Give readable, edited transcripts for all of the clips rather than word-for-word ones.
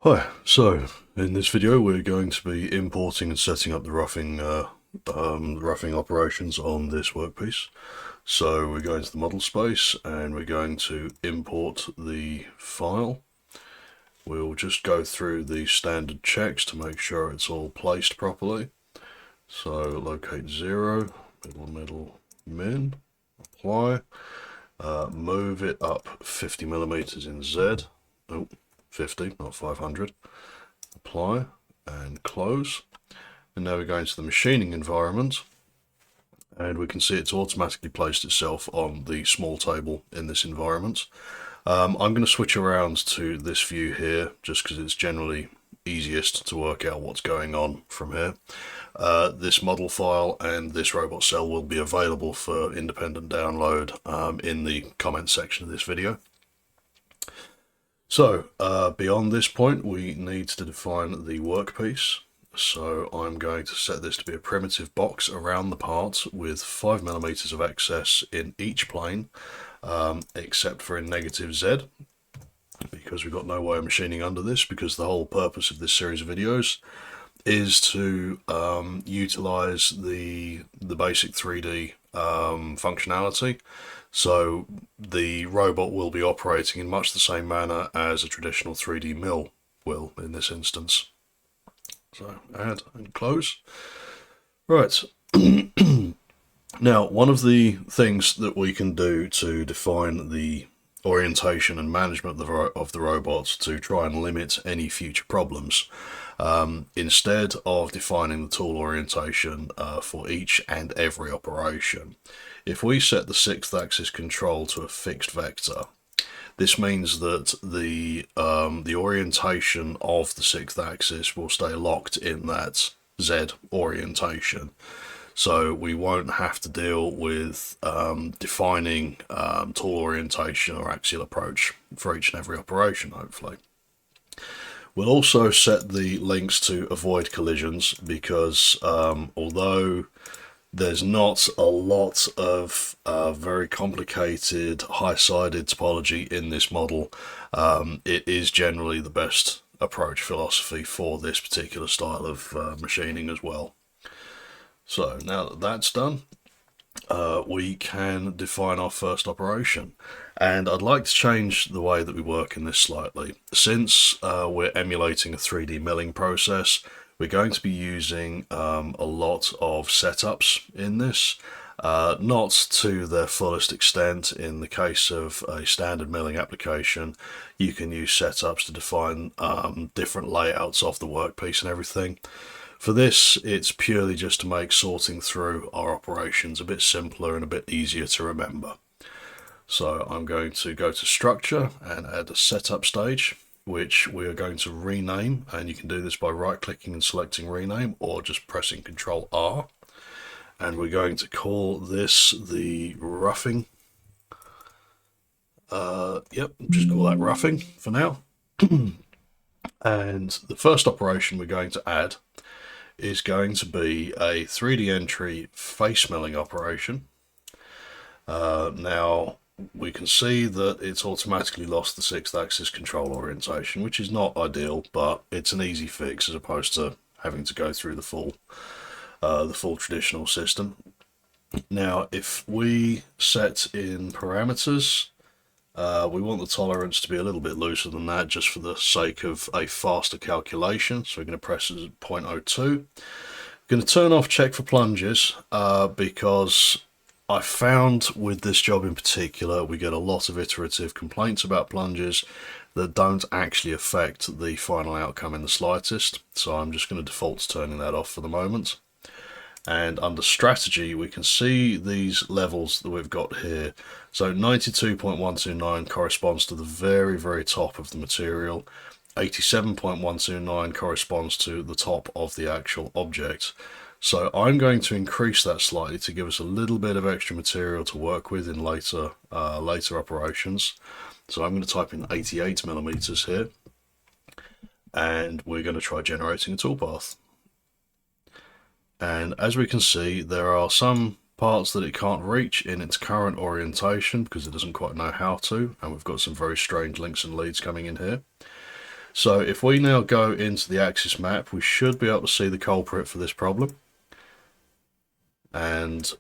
Hi, so in this video we're going to be importing and setting up the roughing operations on this workpiece. So we're going to the model space and we're going to import the file. We'll just go through the standard checks to make sure it's all placed properly. So locate 0, middle, min, apply, move it up 50 millimeters in Z. Oh, 50, not 500. Apply and close. And now we're going to the machining environment, and we can see it's automatically placed itself on the small table in this environment. I'm going to switch around to this view here just because it's generally easiest to work out what's going on from here. This model file and this robot cell will be available for independent download in the comments section of this video. So beyond this point we need to define the workpiece. So I'm going to set this to be a primitive box around the part with 5 millimeters of excess in each plane, except for in negative Z, because we've got no way of machining under this, because the whole purpose of this series of videos is to utilize the basic 3D functionality. So the robot will be operating in much the same manner as a traditional 3D mill will in this instance. So add and close. Right. Now, one of the things that we can do to define the orientation and management of the robot to try and limit any future problems, instead of defining the tool orientation for each and every operation, if we set the 6th axis control to a fixed vector, this means that the orientation of the 6th axis will stay locked in that Z orientation. So we won't have to deal with defining tool orientation or axial approach for each and every operation, hopefully. We'll also set the links to avoid collisions because although there's not a lot of very complicated high-sided topology in this model, it is generally the best approach philosophy for this particular style of machining as well. So now that that's done, we can define our first operation. And I'd like to change the way that we work in this slightly. Since we're emulating a 3D milling process, we're going to be using a lot of setups in this, not to their fullest extent. In the case of a standard milling application, you can use setups to define different layouts of the workpiece and everything. For this, it's purely just to make sorting through our operations a bit simpler and a bit easier to remember. So I'm going to go to structure and add a setup stage, which we are going to rename, and you can do this by right-clicking and selecting rename or just pressing Ctrl R. And we're going to call this the roughing. Just call that roughing for now. And the first operation we're going to add is going to be a 3D entry face milling operation. Now we can see that it's automatically lost the 6th axis control orientation, which is not ideal, but it's an easy fix as opposed to having to go through the full traditional system. Now, if we set in parameters, we want the tolerance to be a little bit looser than that, just for the sake of a faster calculation. So we're going to press 0.02. I'm going to turn off check for plunges because I found with this job in particular, we get a lot of iterative complaints about plunges that don't actually affect the final outcome in the slightest. So I'm just going to default to turning that off for the moment. And under strategy, we can see these levels that we've got here. So 92.129 corresponds to the very, very top of the material. 87.129 corresponds to the top of the actual object. So I'm going to increase that slightly to give us a little bit of extra material to work with in later operations. So I'm going to type in 88 millimeters here, and we're going to try generating a toolpath. And as we can see, there are some parts that it can't reach in its current orientation because it doesn't quite know how to, and we've got some very strange links and leads coming in here. So if we now go into the axis map, we should be able to see the culprit for this problem. And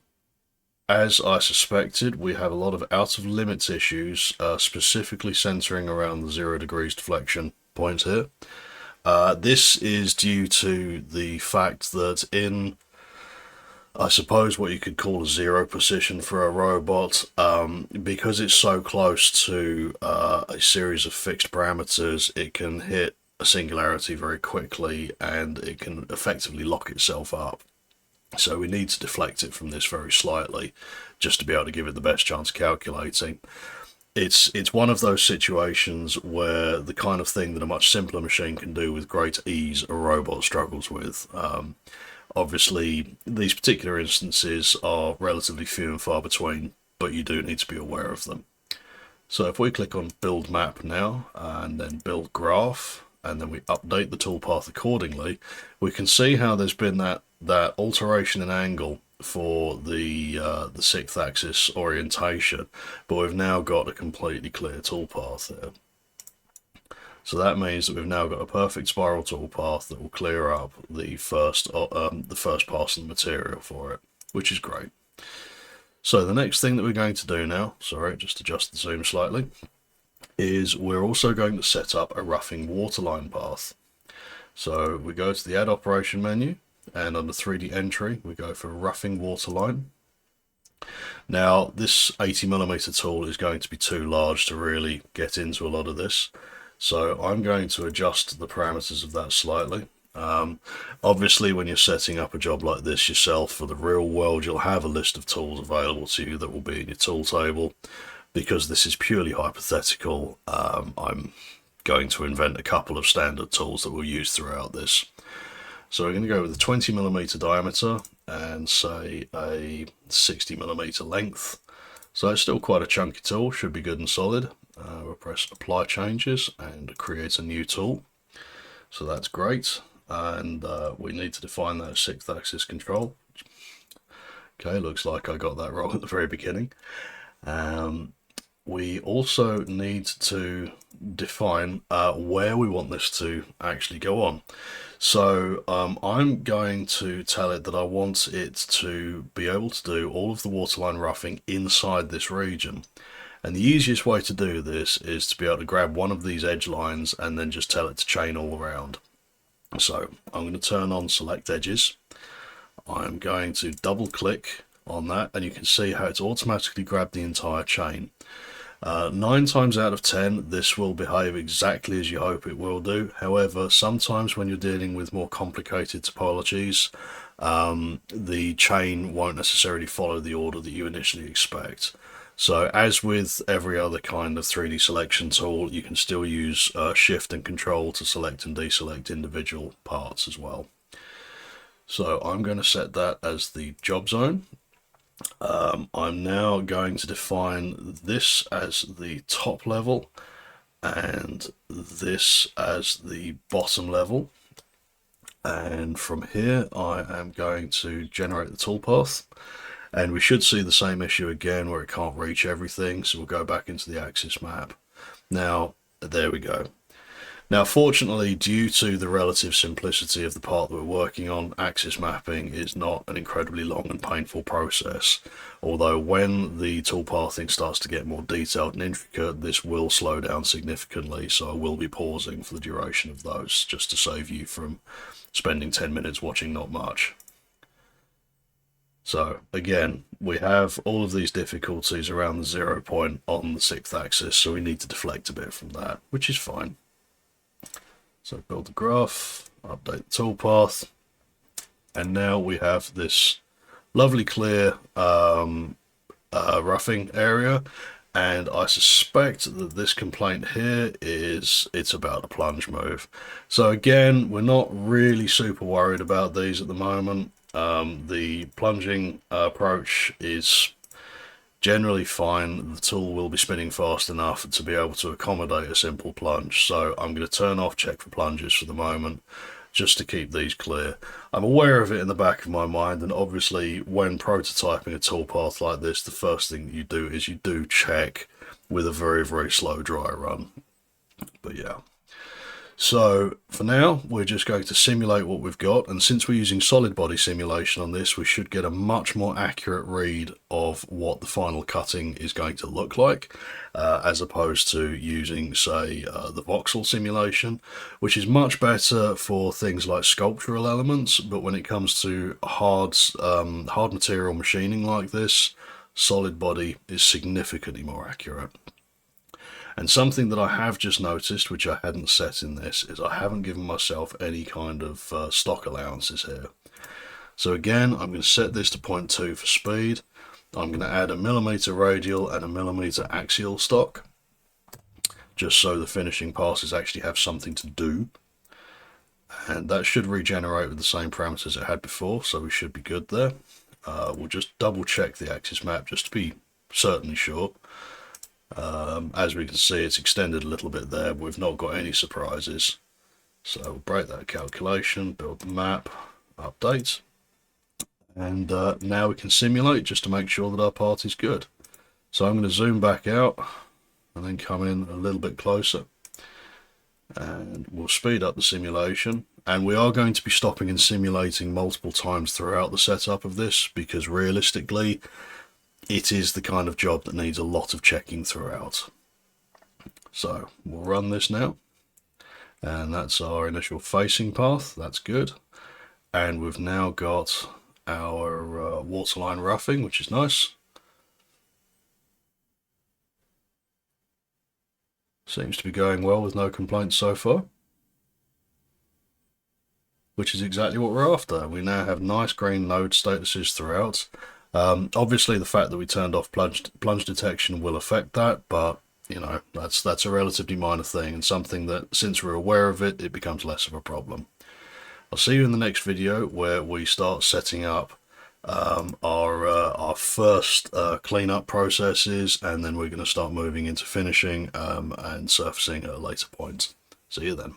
as I suspected, we have a lot of out of limits issues, specifically centering around the 0 degrees deflection point here. This is due to the fact that in, I suppose, what you could call a zero position for a robot, because it's so close to a series of fixed parameters, it can hit a singularity very quickly and it can effectively lock itself up. So we need to deflect it from this very slightly just to be able to give it the best chance of calculating. It's one of those situations where the kind of thing that a much simpler machine can do with great ease a robot struggles with. Obviously, these particular instances are relatively few and far between, but you do need to be aware of them. So if we click on Build Map now, and then Build Graph, and then we update the toolpath accordingly, we can see how there's been that alteration in angle for the 6th axis orientation, but we've now got a completely clear toolpath here. So that means that we've now got a perfect spiral toolpath that will clear up the first pass of the material for it, which is great. So the next thing that we're going to do now, sorry, just adjust the zoom slightly, is we're also going to set up a roughing waterline path. So we go to the Add Operation menu, and under 3D Entry, we go for roughing waterline. Now, this 80mm tool is going to be too large to really get into a lot of this, so I'm going to adjust the parameters of that slightly. Obviously, when you're setting up a job like this yourself for the real world, you'll have a list of tools available to you that will be in your tool table. Because this is purely hypothetical, I'm going to invent a couple of standard tools that we'll use throughout this. So we're going to go with a 20mm diameter and say a 60mm length. So it's still quite a chunky tool, should be good and solid. We'll press Apply Changes and create a new tool. So that's great. And we need to define that 6th axis control. Okay, looks like I got that wrong at the very beginning. We also need to define where we want this to actually go on. So I'm going to tell it that I want it to be able to do all of the waterline roughing inside this region. And the easiest way to do this is to be able to grab one of these edge lines and then just tell it to chain all around. So I'm going to turn on Select Edges. I'm going to double click on that and you can see how it's automatically grabbed the entire chain. 9 times out of 10 this will behave exactly as you hope it will do. However, sometimes when you're dealing with more complicated topologies, the chain won't necessarily follow the order that you initially expect. So as with every other kind of 3D selection tool, you can still use Shift and Control to select and deselect individual parts as well. So I'm going to set that as the job zone. I'm now going to define this as the top level and this as the bottom level. And from here, I am going to generate the toolpath. And we should see the same issue again where it can't reach everything. So we'll go back into the axis map. Now, there we go. Now, fortunately, due to the relative simplicity of the part that we're working on, axis mapping is not an incredibly long and painful process. Although when the toolpathing starts to get more detailed and intricate, this will slow down significantly. So I will be pausing for the duration of those just to save you from spending 10 minutes watching not much. So again, we have all of these difficulties around the 0 point on the 6th axis, so we need to deflect a bit from that, which is fine. So build the graph, update the toolpath, and now we have this lovely clear roughing area. And I suspect that this complaint here is it's about a plunge move. So again, we're not really super worried about these at the moment. The plunging approach is generally fine. The tool will be spinning fast enough to be able to accommodate a simple plunge. So I'm going to turn off check for plunges for the moment, just to keep these clear. I'm aware of it in the back of my mind, and obviously when prototyping a toolpath like this, the first thing that you do is you do check with a very, very slow dry run. But yeah. So for now, we're just going to simulate what we've got, and since we're using solid body simulation on this, we should get a much more accurate read of what the final cutting is going to look like, as opposed to using, say, the voxel simulation, which is much better for things like sculptural elements, but when it comes to hard material machining like this, solid body is significantly more accurate. And something that I have just noticed, which I hadn't set in this, is I haven't given myself any kind of stock allowances here. So again, I'm going to set this to 0.2 for speed. I'm going to add a millimeter radial and a millimeter axial stock, just so the finishing passes actually have something to do. And that should regenerate with the same parameters it had before, so we should be good there. We'll just double check the axis map just to be certainly sure. As we can see, it's extended a little bit there, but we've not got any surprises. So we'll break that calculation, build the map, update, and now we can simulate just to make sure that our part is good. So I'm going to zoom back out and then come in a little bit closer, and we'll speed up the simulation. And we are going to be stopping and simulating multiple times throughout the setup of this, because realistically, it is the kind of job that needs a lot of checking throughout. So we'll run this now, and that's our initial facing path. That's good. And we've now got our waterline roughing, which is nice. Seems to be going well with no complaints so far, which is exactly what we're after. We now have nice green node statuses throughout. Obviously, the fact that we turned off plunge detection will affect that, but you know, that's a relatively minor thing, and something that, since we're aware of it, it becomes less of a problem. I'll see you in the next video, where we start setting up our first cleanup processes, and then we're going to start moving into finishing and surfacing at a later point. See you then.